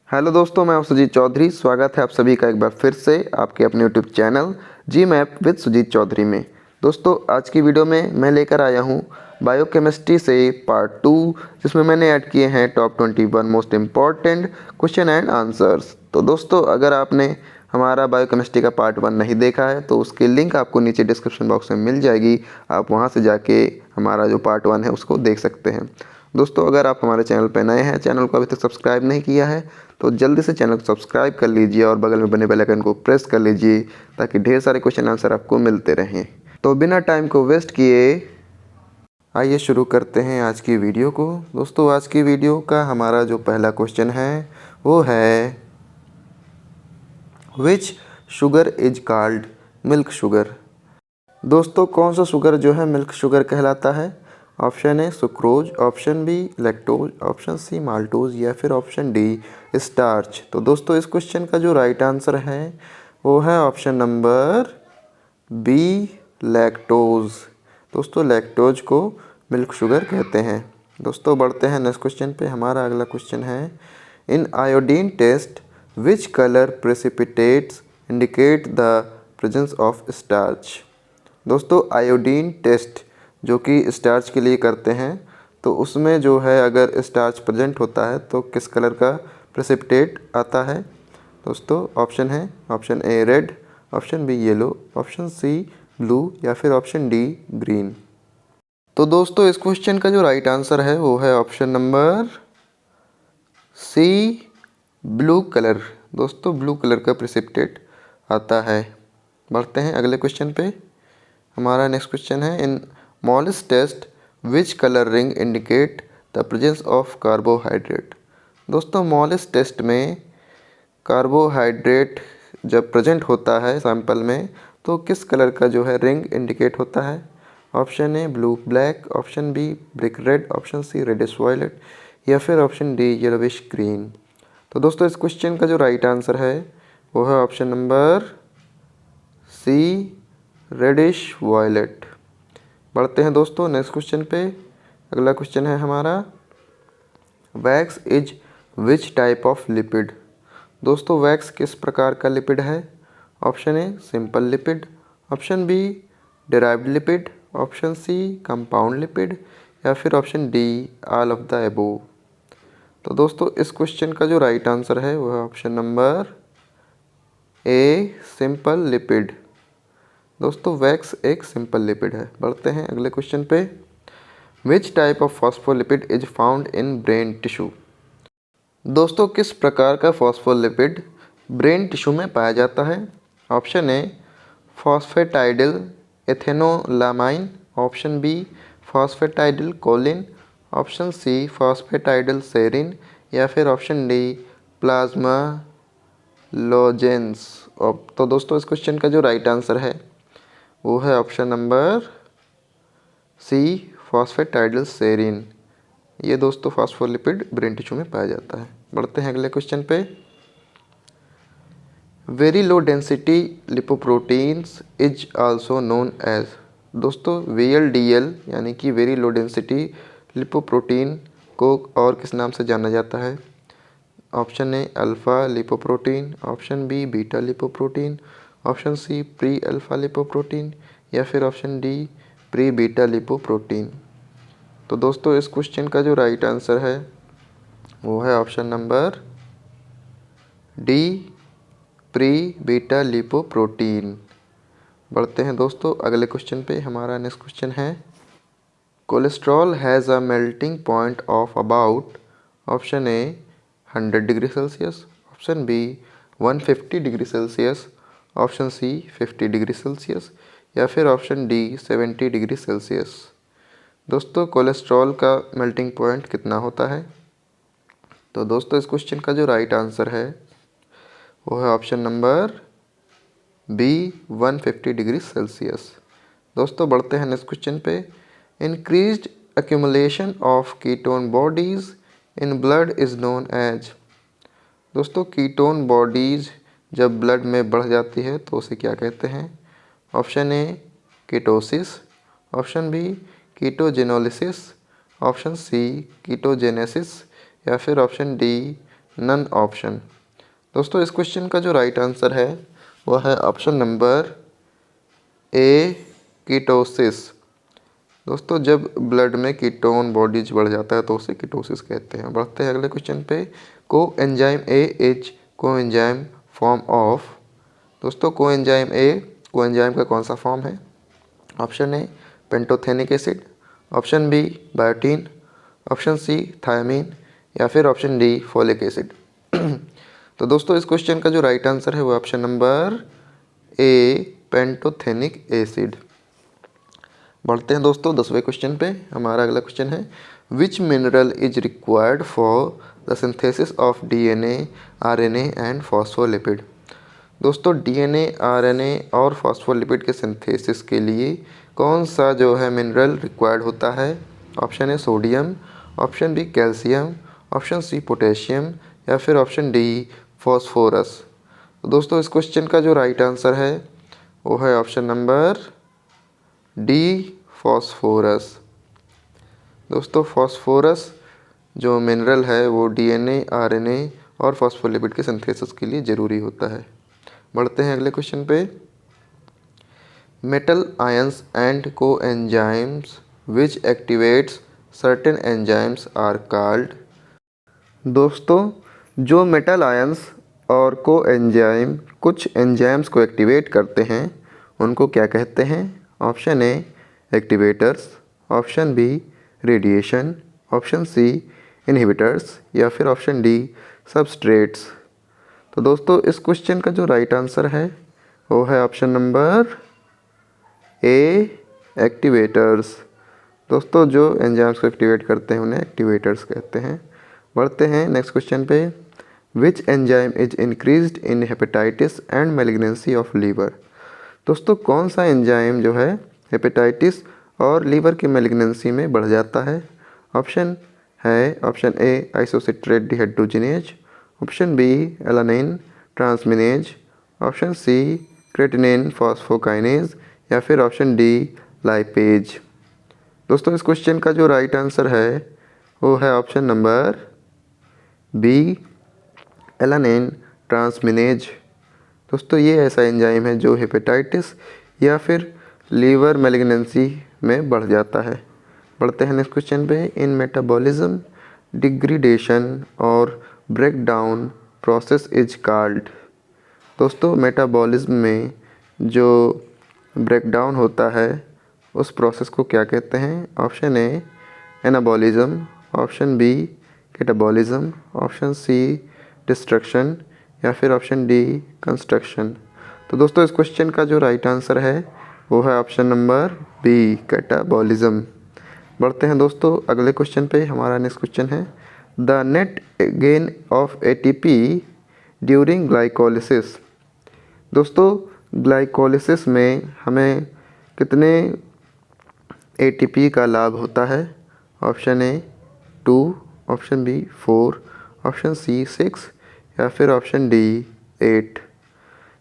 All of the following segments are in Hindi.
हेलो दोस्तों, मैं हूं सुजीत चौधरी। स्वागत है आप सभी का एक बार फिर से आपके अपने YouTube channel G map with Sujeet Chaudhary में। दोस्तों, आज की वीडियो में मैं लेकर आया हूं बायोकेमिस्ट्री से पार्ट 2, जिसमें मैंने ऐड किए हैं top 21 most important question and answers. तो दोस्तों, अगर आपने हमारा बायोकेमिस्ट्री का पार्ट 1 नहीं देखा है तो उसकी लिंक आपको नीचे डिस्क्रिप्शन बॉक्स में मिल जाएगी। आप वहां से जाके हमारा जो पार्ट 1 है उसको देख सकते हैं। दोस्तों, अगर आप हमारे चैनल पर नए हैं, चैनल को अभी तक सब्सक्राइब नहीं किया है तो जल्दी से चैनल को सब्सक्राइब कर लीजिए और बगल में बने बेल आइकन को प्रेस कर लीजिए ताकि ढेर सारे क्वेश्चन आंसर आपको मिलते रहें। तो बिना टाइम को वेस्ट किए आइए शुरू करते हैं आज की वीडियो को। दोस्तों, आज की वीडियो का हमारा जो पहला क्वेश्चन है वो है which sugar is called milk sugar. दोस्तों, कौन सा शुगर जो है मिल्क शुगर कहलाता है? Option A sucrose, option B lactose, option C maltose या फिर ऑप्शन डी स्टार्च। तो दोस्तों, इस क्वेश्चन का जो राइट आंसर है वो है ऑप्शन नंबर बी लैक्टोज। दोस्तों, लैक्टोज को मिल्क शुगर कहते हैं। दोस्तों, बढ़ते हैं नेक्स्ट क्वेश्चन पे। हमारा अगला क्वेश्चन है in iodine test which colour precipitates indicate the presence of starch. दोस्तों, आयोडीन टेस्ट जो कि स्टार्च के लिए करते हैं तो उसमें जो है अगर स्टार्च प्रेजेंट होता है तो किस कलर का प्रेसिपिटेट आता है? दोस्तों, ऑप्शन है option A red, option B yellow, option C blue या फिर ऑप्शन डी ग्रीन। तो दोस्तों, इस क्वेश्चन का जो राइट आंसर है वो है option number C blue colour. दोस्तों, ब्लू कलर का प्रेसिपिटेट आता है। बढ़ते हैं अगले क्वेश्चन पे। हमारा नेक्स्ट क्वेश्चन है in Molisch test which colour ring indicate the presence of carbohydrate. दोस्तों, मॉलिस टेस्ट में कार्बोहाइड्रेट जब प्रेजेंट होता है सैंपल में तो किस कलर का जो है रिंग इंडिकेट होता है? Option A blue black, option B brick red, option C reddish violet या फिर ऑप्शन डी येलोविश ग्रीन। तो दोस्तों, इस क्वेश्चन का जो राइट आंसर है वो है option number C reddish violet. बढ़ते हैं दोस्तों नेक्स्ट क्वेश्चन पे। अगला क्वेश्चन है हमारा wax is which type of lipid. दोस्तों, वैक्स किस प्रकार का लिपिड है? Option A simple lipid, option B derived lipid, option C compound lipid या फिर option D all of the above. तो दोस्तों, इस क्वेश्चन का जो राइट आंसर है वो है option number A simple lipid. दोस्तों, वैक्स एक सिंपल लिपिड है। बढ़ते हैं अगले क्वेश्चन पे। विच type of phospholipid is found in brain tissue. दोस्तों, किस प्रकार का फॉस्फोलिपिड ब्रेन टिश्यू में पाया जाता है? Option A phosphatidyl ethanolamine, option B phosphatidyl choline, option C phosphatidyl serine या फिर ऑप्शन डी प्लाज्मा लोजेंस। तो दोस्तों, इस क्वेश्चन का जो राइट आंसर है वो है ऑप्शन नंबर सी फॉस्फेटाइडिल सेरिन। ये दोस्तों फॉस्फोलिपिड ब्रेन टिश्यू में पाया जाता है। बढ़ते हैं अगले क्वेश्चन पे। Very low density lipoproteins is also known as. दोस्तों, VLDL यानी कि वेरी लो डेंसिटी लिपोप्रोटीन को और किस नाम से जाना जाता है? Option A alpha lipoprotein, option B beta lipoprotein, option C pre alpha lipoprotein या फिर option D pre beta lipoprotein. तो दोस्तों, इस क्वेश्चन का जो राइट आंसर है वो है option number D pre beta lipoprotein. बढ़ते हैं दोस्तों अगले क्वेश्चन पे। हमारा नेक्स्ट क्वेश्चन है cholesterol has a melting point of about. Option A 100 degree Celsius, option B 150 degree Celsius, option C 50 degree Celsius या फिर ऑप्शन डी 70 डिग्री सेल्सियस। दोस्तों, कोलेस्ट्रॉल का मेल्टिंग पॉइंट कितना होता है? तो दोस्तों, इस क्वेश्चन का जो राइट आंसर है वो है option number B 150 degree Celsius. दोस्तों, बढ़ते हैं नेक्स्ट क्वेश्चन पे। Increased accumulation of ketone bodies in blood is known as. दोस्तों, कीटोन बॉडीज़ जब ब्लड में बढ़ जाती है तो उसे क्या कहते हैं? Option A ketosis, option B ketogenolysis, option C ketogenesis या फिर ऑप्शन डी नन ऑप्शन। दोस्तों इस क्वेश्चन का जो राइट आंसर है वह है ऑप्शन नंबर ए, कीटोसिस। दोस्तों जब ब्लड में कीटोन बॉडीज बढ़ जाता है तो उसे कीटोसिस कहते हैं। बढ़ते हैं अगले क्वेश्चन पे। को एंजाइम ए इज को एंजाइम फॉर्म ऑफ। दोस्तों को एंजाइम ए को एंजाइम का कौन सा फॉर्म है? Option A pantothenic acid, option B biotin, option C thiamine या फिर ऑप्शन डी फोलिक एसिड। तो दोस्तों इस क्वेश्चन का जो राइट आंसर है वो option number A pantothenic acid. बढ़ते हैं दोस्तों 10वें क्वेश्चन पे। हमारा अगला क्वेश्चन है विच mineral is required for the synthesis of DNA, RNA and phospholipid. दोस्तों डीएनए, आरएनए और फॉस्फोलिपिड के सिंथेसिस के लिए कौन सा जो है मिनरल रिक्वायर्ड होता है? Option A sodium, option B calcium, option C potassium या फिर ऑप्शन डी फॉस्फोरस। तो दोस्तों इस क्वेश्चन का जो राइट आंसर है वो है ऑप्शन नंबर डी फॉस्फोरस। दोस्तों फॉस्फोरस जो मिनरल है वो डीएनए, आरएनए और फॉस्फोलिपिड के सिंथेसिस के लिए ज़रूरी होता है। बढ़ते हैं अगले क्वेश्चन पे। Metal ions and coenzymes which activates certain enzymes are called. दोस्तों जो मेटल आयंस और को एंजाइम कुछ एंजाइम्स को एक्टिवेट करते हैं उनको क्या कहते हैं? Option A activators, option B radiation, option C inhibitors या फिर ऑप्शन डी सबस्ट्रेट्स। तो दोस्तों इस क्वेश्चन का जो राइट आंसर है वो है ऑप्शन नंबर ए एक्टिवेटर्स। दोस्तों जो एंजाइम्स को एक्टिवेट करते हैं उन्हें एक्टिवेटर्स कहते हैं। बढ़ते हैं नेक्स्ट क्वेश्चन पे। Which enzyme is increased in hepatitis and malignancy of liver. दोस्तों कौन सा एंजाइम जो है हेपेटाइटिस और लीवर की मैलिग्नेंसी में बढ़ जाता है? ऑप्शन है option A isocitrate dehydrogenase, option B alanine transaminase, option C creatinine phosphokinase या फिर ऑप्शन डी लाइपेज। दोस्तों इस क्वेश्चन का जो राइट आंसर है वो है option number B alanine transaminase. दोस्तों ये ऐसा एंजाइम है जो हेपेटाइटिस या फिर लीवर मैलिग्नेंसी में बढ़ जाता है। बढ़ते हैं नेक्स्ट क्वेश्चन पे। इन मेटाबॉलिज्म डिग्रेडेशन और ब्रेकडाउन प्रोसेस इज कॉल्ड। दोस्तों मेटाबॉलिज्म में जो ब्रेकडाउन होता है उस प्रोसेस को क्या कहते हैं? Option A anabolism, option B catabolism, option C destruction या फिर ऑप्शन डी कंस्ट्रक्शन। तो दोस्तों इस क्वेश्चन का जो राइट आंसर है वो है ऑप्शन नंबर बी कैटाबॉलिज्म। बढ़ते हैं दोस्तों अगले क्वेश्चन पे। हमारा नेक्स्ट क्वेश्चन है the net gain of ATP during glycolysis. दोस्तों ग्लाइकोलिसिस में हमें कितने एटीपी का लाभ होता है? Option A 2, option B 4, option C 6 या फिर ऑप्शन डी 8।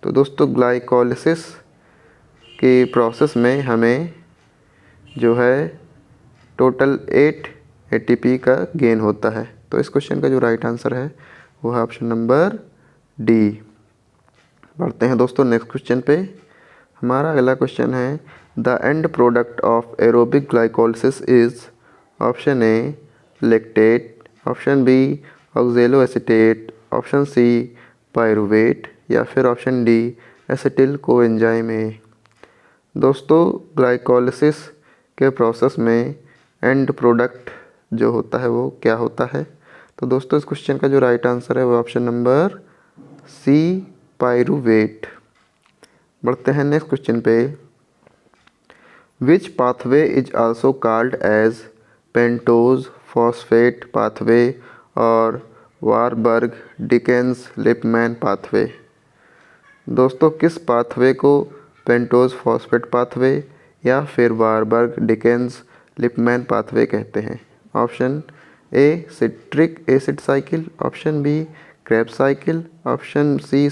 तो दोस्तों ग्लाइकोलिसिस के प्रोसेस में हमें जो है टोटल 8 एटीपी का गेन होता है। तो इस क्वेश्चन का जो राइट आंसर है वो है ऑप्शन नंबर डी। बढ़ते हैं दोस्तों नेक्स्ट क्वेश्चन पे। हमारा अगला क्वेश्चन है the end product of aerobic glycolysis is. Option A lactate, option B oxaloacetate, option C pyruvate या फिर option D acetyl coenzyme A. दोस्तों ग्लाइकोलिसिस के प्रोसेस में एंड प्रोडक्ट जो होता है वो क्या होता है? तो दोस्तों इस क्वेश्चन का जो राइट आंसर है वो ऑप्शन नंबर सी पायरुवेट। बढ़ते हैं नेक्स्ट क्वेश्चन पे। Which pathway is also called as pentose phosphate pathway और वारबर्ग डिकेंस लिपमैन पाथवे। दोस्तों किस पाथवे को पेंटोज फॉस्फेट पाथवे या फिर वारबर्ग डिकेंस लिपमैन पाथवे कहते हैं? Option A citric acid cycle, option B Krebs cycle, option C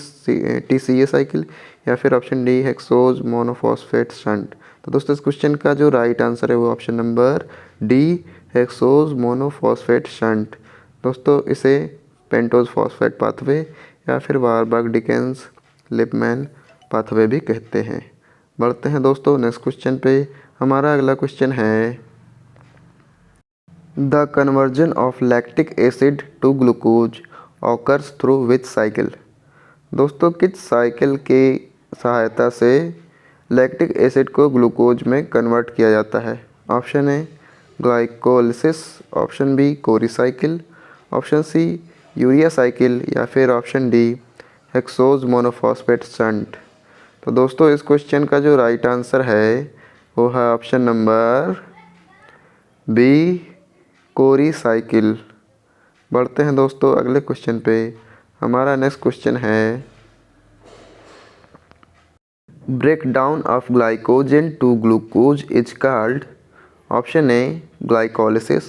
TCA cycle या फिर option D hexose monophosphate shunt. तो दोस्तों इस क्वेश्चन का जो राइट आंसर है वो option number D hexose monophosphate shunt. दोस्तों इसे पेंटोज फॉस्फेट पाथवे या फिर वारबर्ग डिकेंस लिपमैन पाथवे भी कहते हैं। बढ़ते हैं दोस्तों नेक्स्ट क्वेश्चन पे। हमारा अगला क्वेश्चन है the conversion of lactic acid to glucose occurs through which cycle. दोस्तों किस साइकिल की सहायता से लैक्टिक एसिड को ग्लूकोज में कन्वर्ट किया जाता है। Option A glycolysis, option B Cori cycle, option C urea cycle या फिर option D hexose monophosphate shunt. तो दोस्तों इस क्वेश्चन का जो राइट आंसर है वो है option number B Cori cycle. बढ़ते हैं दोस्तों अगले क्वेश्चन पे। हमारा नेक्स्ट क्वेश्चन है breakdown of glycogen to glucose is called. Option A glycolysis,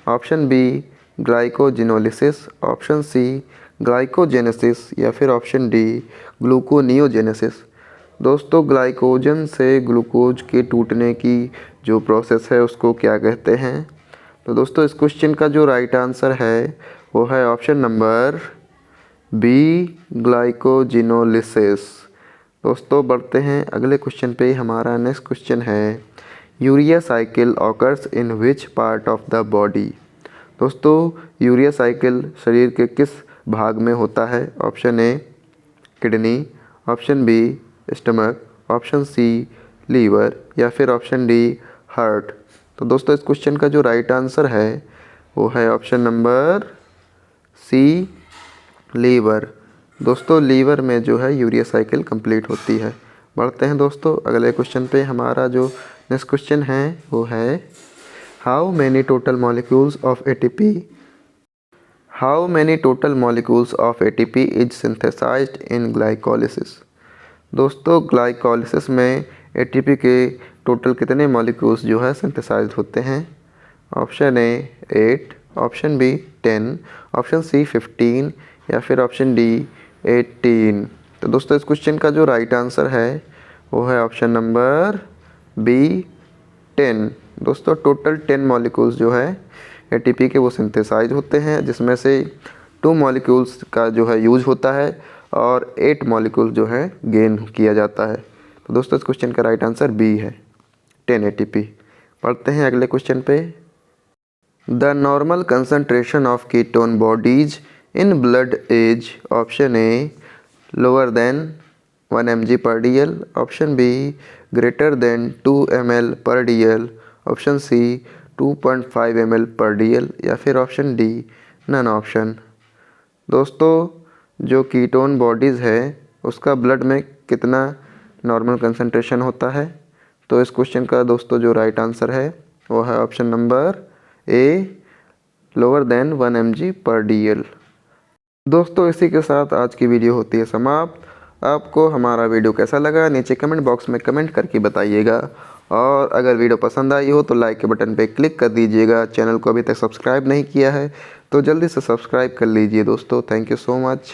option B glycogenolysis, option C glycogenesis या फिर ऑप्शन डी ग्लूकोनियोजेनेसिस। दोस्तों ग्लाइकोजन से ग्लूकोज के टूटने की जो प्रोसेस है उसको क्या कहते हैं। तो दोस्तों इस क्वेश्चन का जो राइट आंसर है वो है ऑप्शन नंबर बी ग्लाइकोजिनोलिसिस। दोस्तों बढ़ते हैं अगले क्वेश्चन पे। हमारा नेक्स्ट क्वेश्चन है urea cycle occurs in which part of the body. दोस्तों यूरिया साइकिल शरीर के किस भाग में होता है। Option A kidney, option B stomach, option C liver या फिर ऑप्शन डी हार्ट। तो दोस्तों इस क्वेश्चन का जो राइट आंसर है वो है ऑप्शन नंबर सी लीवर। दोस्तों लीवर में जो है यूरिया साइकिल कंप्लीट होती है। बढ़ते हैं दोस्तों अगले क्वेश्चन पे। हमारा जो नेक्स्ट क्वेश्चन है वो है how many total molecules of ATP is synthesized in glycolysis. दोस्तों ग्लाइकोलिसिस में एटीपी के टोटल कितने मॉलिक्यूल्स जो है सिंथेसाइज्ड होते हैं। Option A 8, option B 10, option C 15 या फिर ऑप्शन डी 18। तो दोस्तों इस क्वेश्चन का जो राइट आंसर है वो है ऑप्शन नंबर बी 10। दोस्तों टोटल 10 मॉलिक्यूल्स जो है एटीपी के वो सिंथेसाइज होते हैं, जिसमें से 2 मॉलिक्यूल्स का जो है यूज होता है और 8 मॉलिक्यूल्स जो है गेन किया जाता है। तो दोस्तों इस क्वेश्चन का राइट आंसर बी है 10 एटीपी। पढ़ते हैं अगले क्वेश्चन पे। The normal concentration of ketone bodies in blood is. Option A lower than 1 mg per dl, option B greater than 2 ml per dl, option C 2.5 ml per dl या फिर ऑप्शन डी नन ऑप्शन। दोस्तों जो कीटोन बॉडीज़ है उसका ब्लड में कितना नॉर्मल कंसंट्रेशन होता है। तो इस क्वेश्चन का दोस्तों जो राइट आंसर है वो है option number A lower than 1 mg per dl। दोस्तों इसी के साथ आज की वीडियो होती है समाप्त। आपको हमारा वीडियो कैसा लगा नीचे कमेंट बॉक्स में कमेंट करके बताइएगा, और अगर वीडियो पसंद आई हो तो लाइक के बटन पे क्लिक कर दीजिएगा। चैनल को अभी तक सब्सक्राइब नहीं किया है तो जल्दी से सब्सक्राइब कर लीजिए दोस्तों। Thank you so much.